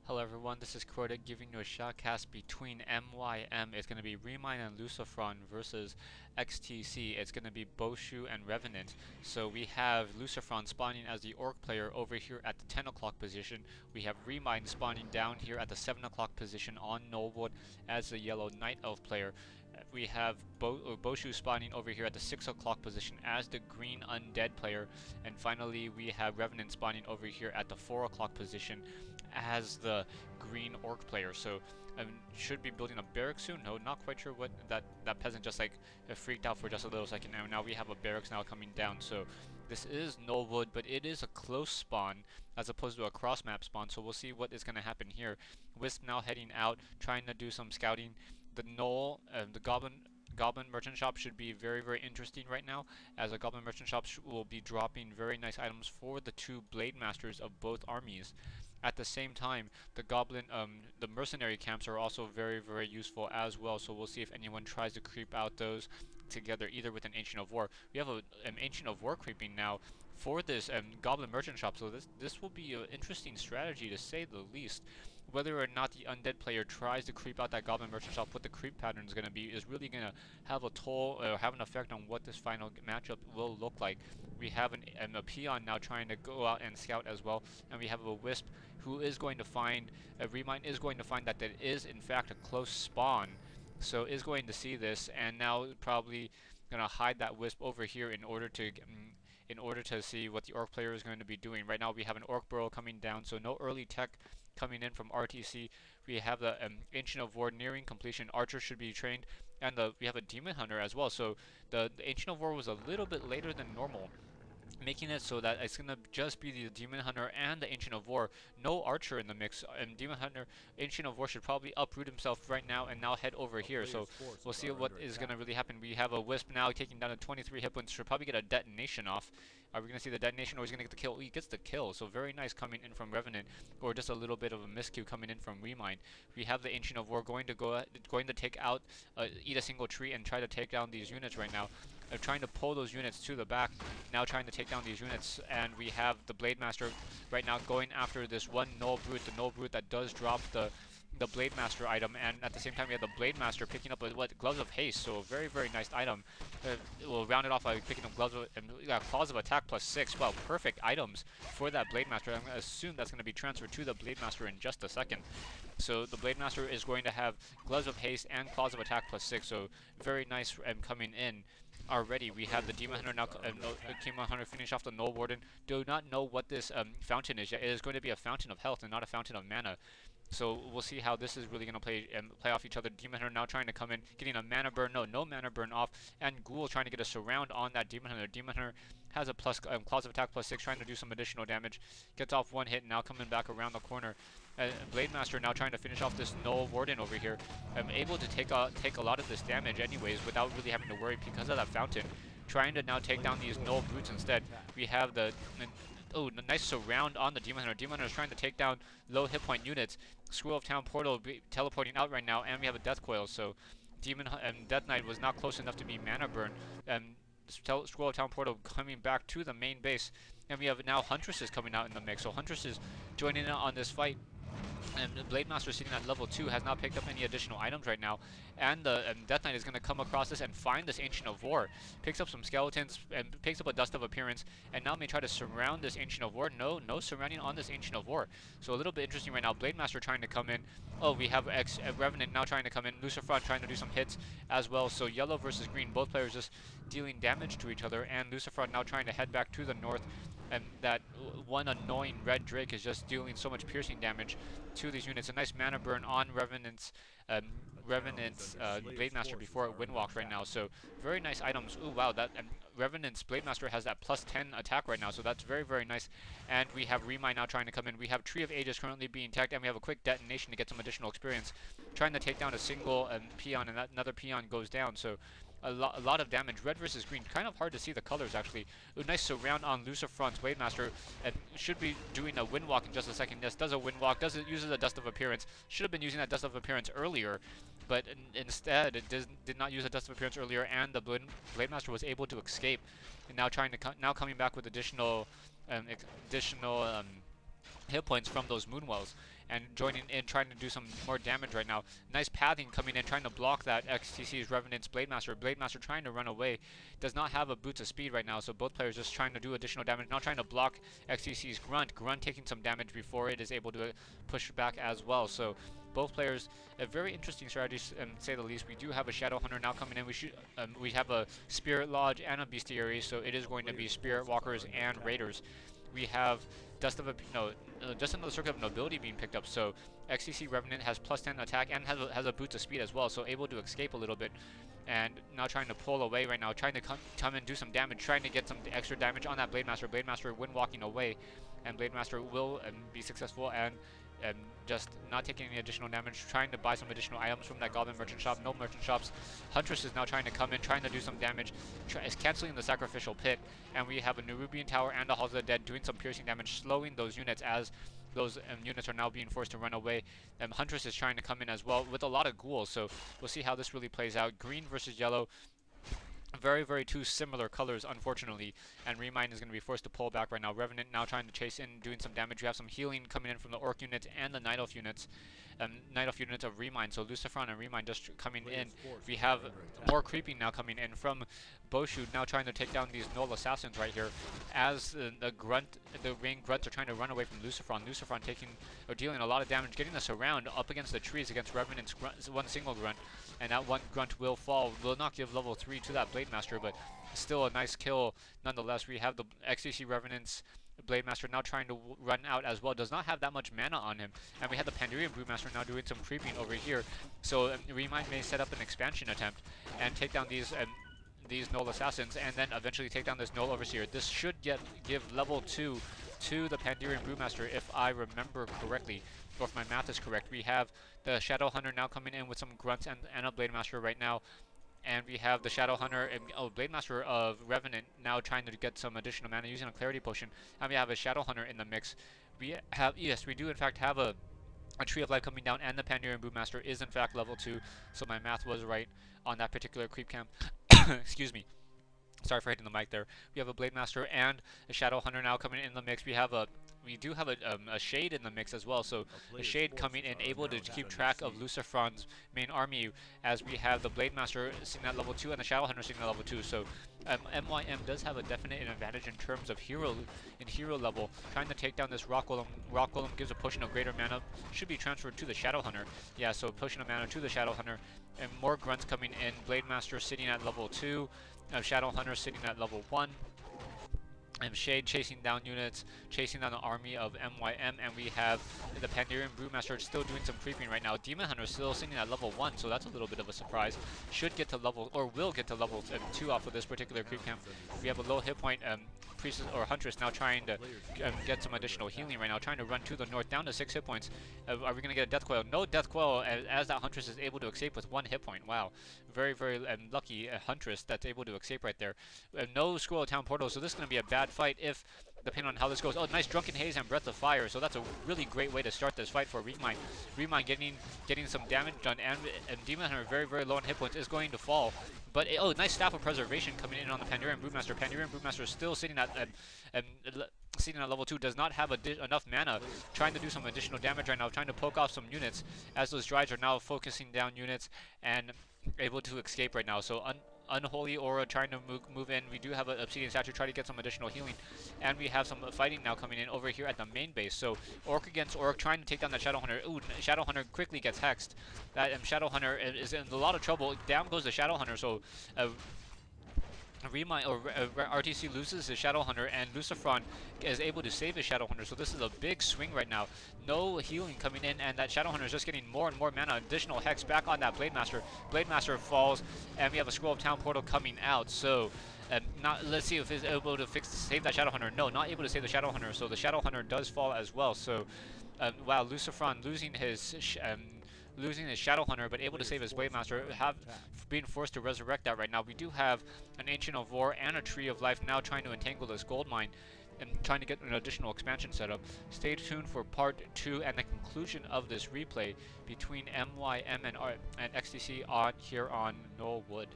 Hello everyone, this is Cordic giving you a shotcast between MYM. It's going to be Remind and Lucifron versus XTC. It's going to be Boshu and Revenant. So we have Lucifron spawning as the Orc player over here at the 10 o'clock position. We have Remind spawning down here at the 7 o'clock position on Gnoll Wood as the Yellow Night Elf player. We have Boshu spawning over here at the 6 o'clock position as the green Undead player. And finally we have Revenant spawning over here at the 4 o'clock position as the green Orc player. So should be building a barracks soon. No, not quite sure what that peasant just like freaked out for just a little second. And now we have a barracks now coming down. So this is Gnoll Wood, but it is a close spawn as opposed to a cross map spawn. So we'll see what is going to happen here. Wisp now heading out, trying to do some scouting. The Gnoll, the Goblin Merchant Shop should be very interesting right now, as a Goblin Merchant Shop will be dropping very nice items for the two Blade Masters of both armies. At the same time, the mercenary camps are also very useful as well. So we'll see if anyone tries to creep out those together, either with an Ancient of War. We have an Ancient of War creeping now for this Goblin Merchant Shop. So this will be an interesting strategy to say the least. Whether or not the Undead player tries to creep out that Goblin Merchant Shop, what the creep pattern is going to be is really going to have a toll, have an effect on what this final matchup will look like. We have a Peon now trying to go out and scout as well, and we have a Wisp who is going to find, Remind is going to find that that is in fact a close spawn, so is going to see this, and now probably going to hide that Wisp over here in order to see what the Orc player is going to be doing. Right now we have an Orc Burrow coming down, so no early tech coming in from RTC. We have the Ancient of War nearing completion. Archer should be trained, and we have a Demon Hunter as well. So the Ancient of War was a little bit later than normal, making it so that it's gonna just be the Demon Hunter and the Ancient of War. No Archer in the mix. And Demon Hunter, Ancient of War should probably uproot himself right now and now head over here. So we'll see what is gonna really happen. We have a Wisp now taking down a 23 hit points. Should probably get a detonation off. Are we gonna see the detonation, or is he gonna get the kill? He gets the kill. So very nice coming in from Revenant, or just a little bit of a miscue coming in from Remind. We have the Ancient of War going to take out, eat a single tree and try to take down these units right now. Trying to pull those units to the back, now trying to take down these units, and we have the Blade Master right now going after this one Gnoll Brute, the Gnoll Brute that does drop the Blade Master item, and at the same time we have the Blade Master picking up Gloves of Haste, so a very nice item. We'll round it off by picking up Claws of Attack +6. Wow, perfect items for that Blade Master. I'm going to assume that's going to be transferred to the Blade Master in just a second. So the Blade Master is going to have Gloves of Haste and Claws of Attack +6, so very nice coming in. Already, we have the Demon Hunter now. Demon Hunter finish off the Gnoll Warden. Do not know what this fountain is yet. It is going to be a fountain of health and not a fountain of mana. So we'll see how this is really going to play off each other. Demon Hunter now trying to come in, getting a mana burn. No mana burn off. And Ghoul trying to get a surround on that Demon Hunter. Demon Hunter has a Claws of Attack +6, trying to do some additional damage. Gets off one hit, now coming back around the corner. Blade Master now trying to finish off this Gnoll Warden over here. Able to take a lot of this damage anyways without really having to worry because of that fountain. Trying to now take down these Gnoll Brutes instead. We have the nice surround on the Demon Hunter. Demon Hunter is trying to take down low hit point units. Scroll of Town Portal teleporting out right now, and we have a Death Coil, so Death Knight was not close enough to be mana burn. Scroll of Town Portal coming back to the main base, and we have now Huntresses coming out in the mix. So Huntresses joining in on this fight. And the Blade Master sitting at level 2 has not picked up any additional items right now. And the Death Knight is going to come across this and find this Ancient of War. Picks up some skeletons and picks up a Dust of Appearance. And now may try to surround this Ancient of War. No surrounding on this Ancient of War. So a little bit interesting right now. Blade Master trying to come in. Oh, we have Revenant now trying to come in. Lucifron trying to do some hits as well. So yellow versus green. Both players just dealing damage to each other. And Lucifron now trying to head back to the north. And that one annoying red Drake is just dealing so much piercing damage to these units. A nice mana burn on Revenant's Blade Master before it windwalks right now. So very nice items. Ooh, wow, that Revenant's Blade Master has that +10 attack right now, so that's very nice. And we have Remind now trying to come in. We have Tree of Ages currently being teched, and we have a quick detonation to get some additional experience. Trying to take down a single peon, and another peon goes down. So a lot of damage. Red versus green. Kind of hard to see the colors, actually. A nice surround on Lucifron's Blade Master. And should be doing a Windwalk in just a second. Yes, does a Windwalk. Uses a Dust of Appearance. Should have been using that Dust of Appearance earlier. But instead, it did not use a Dust of Appearance earlier. And the Blade Master was able to escape. And now coming back with additional hit points from those Moonwells and joining in, trying to do some more damage right now. Nice pathing coming in, trying to block that XTC's Revenant's Blademaster. Blademaster trying to run away, does not have a Boots of Speed right now, so both players just trying to do additional damage, now trying to block XTC's Grunt. Grunt taking some damage before it is able to push back as well. So both players, a very interesting strategy, to say the least. We do have a Shadow Hunter now coming in. We have a Spirit Lodge and a Bestiary, so it is going to be Spirit Walkers and Raiders. We have Dust of just another Circuit of Nobility being picked up. So XTC Revenant has +10 attack and has a Boots of Speed as well, so able to escape a little bit. And now trying to pull away right now, trying to come and do some damage, trying to get some extra damage on that Blademaster. Blademaster when walking away, and Blademaster will be successful and just not taking any additional damage, trying to buy some additional items from that Goblin Merchant Shop. No Merchant Shops. Huntress is now trying to come in, trying to do some damage, is canceling the Sacrificial Pit, and we have a Nerubian Tower and a Halls of the Dead doing some piercing damage, slowing those units as those units are now being forced to run away. Huntress is trying to come in as well with a lot of ghouls, so we'll see how this really plays out. Green versus yellow. Very, very two similar colors, unfortunately, and Remind is going to be forced to pull back right now. Revenant now trying to chase in, doing some damage. We have some healing coming in from the Orc units and the Night Elf units. Night Elf units of Remind, so Lucifron and Remind just coming in. We have more creeping now coming in from Boshu, now trying to take down these Gnoll Assassins right here, as the Rain Grunts are trying to run away from Lucifron. Lucifron dealing a lot of damage, getting us around up against the trees against Revenant's one single Grunt, and that one Grunt will fall, will not give level 3 to that Blademaster, but still a nice kill nonetheless. We have the XTC Revenant's Blademaster now trying to run out as well, does not have that much mana on him, and we have the Pandurian Brewmaster now doing some creeping over here, so Remind may set up an expansion attempt and take down these Gnoll Assassins, and then eventually take down this Gnoll Overseer. This should give level 2 to the Pandurian Brewmaster if I remember correctly, or if my math is correct. We have the Shadow Hunter now coming in with some Grunts and a Blademaster right now. And we have the Shadow Hunter and Blademaster of Revenant now trying to get some additional mana using a Clarity Potion. And we have a Shadow Hunter in the mix. We do in fact have a Tree of Life coming down, and the Pandurian Brewmaster is in fact level 2. So my math was right on that particular creep camp. Excuse me. Sorry for hitting the mic there. We have a Blademaster and a Shadow Hunter now coming in the mix. We do have a Shade in the mix as well, so a Shade coming in, able to keep track of Lucifron's main army, as we have the Blademaster sitting at level 2 and the Shadow Hunter sitting at level 2. So MYM does have a definite advantage in terms of hero level, trying to take down this Rock Golem. Rock Golem gives a potion of greater mana, should be transferred to the Shadow Hunter. Yeah, so potion of mana to the Shadow Hunter, and more Grunts coming in. Blademaster sitting at level 2, Shadow Hunter sitting at level 1. And Shade chasing down units, chasing down the army of MYM, and we have the Pandurian Brewmaster still doing some creeping right now. Demon Hunter still sitting at level 1, so that's a little bit of a surprise. Should get to level, or will get to level 2 off of this particular creep camp. We have a low hit point Priestess or Huntress now trying to get some additional healing right now, trying to run to the north, down to 6 hit points. Are we going to get a Death Coil? No Death Coil, as that Huntress is able to escape with 1 hit point. Wow. Very, very lucky Huntress that's able to escape right there. No Scroll of Town Portal, so this is going to be a bad fight if, depending on how this goes. Oh, nice Drunken Haze and Breath of Fire, so that's a really great way to start this fight for Remind. Remind getting some damage done, and Demon Hunter very, very low on hit points is going to fall. But, oh, nice Staff of Preservation coming in on the Pandurian Brewmaster. Pandurian Brewmaster is still sitting at level 2, does not have enough mana, trying to do some additional damage right now, trying to poke off some units, as those Drides are now focusing down units and able to escape right now. So Unholy Aura trying to move in. We do have an Obsidian Statue, try to get some additional healing, and we have some fighting now coming in over here at the main base. So Orc against Orc, trying to take down that Shadow Hunter. Ooh, Shadow Hunter quickly gets hexed. That Shadow Hunter is in a lot of trouble. Down goes the Shadow Hunter, so Remind or RTC loses his Shadow Hunter, and Lucifron is able to save his Shadow Hunter. So this is a big swing right now. No healing coming in, and that Shadow Hunter is just getting more and more mana. Additional hex back on that Blademaster. Blademaster falls, and we have a Scroll of Town Portal coming out. So let's see if he's able to save that Shadow Hunter. No, not able to save the Shadow Hunter. So the Shadow Hunter does fall as well. So wow, Lucifron losing his Shadow Hunter, but able to save his Blademaster, being forced to resurrect that right now. We do have an Ancient of War and a Tree of Life now trying to entangle this gold mine and trying to get an additional expansion set up. Stay tuned for part 2 and the conclusion of this replay between MYM and XTC here on Gnoll Wood.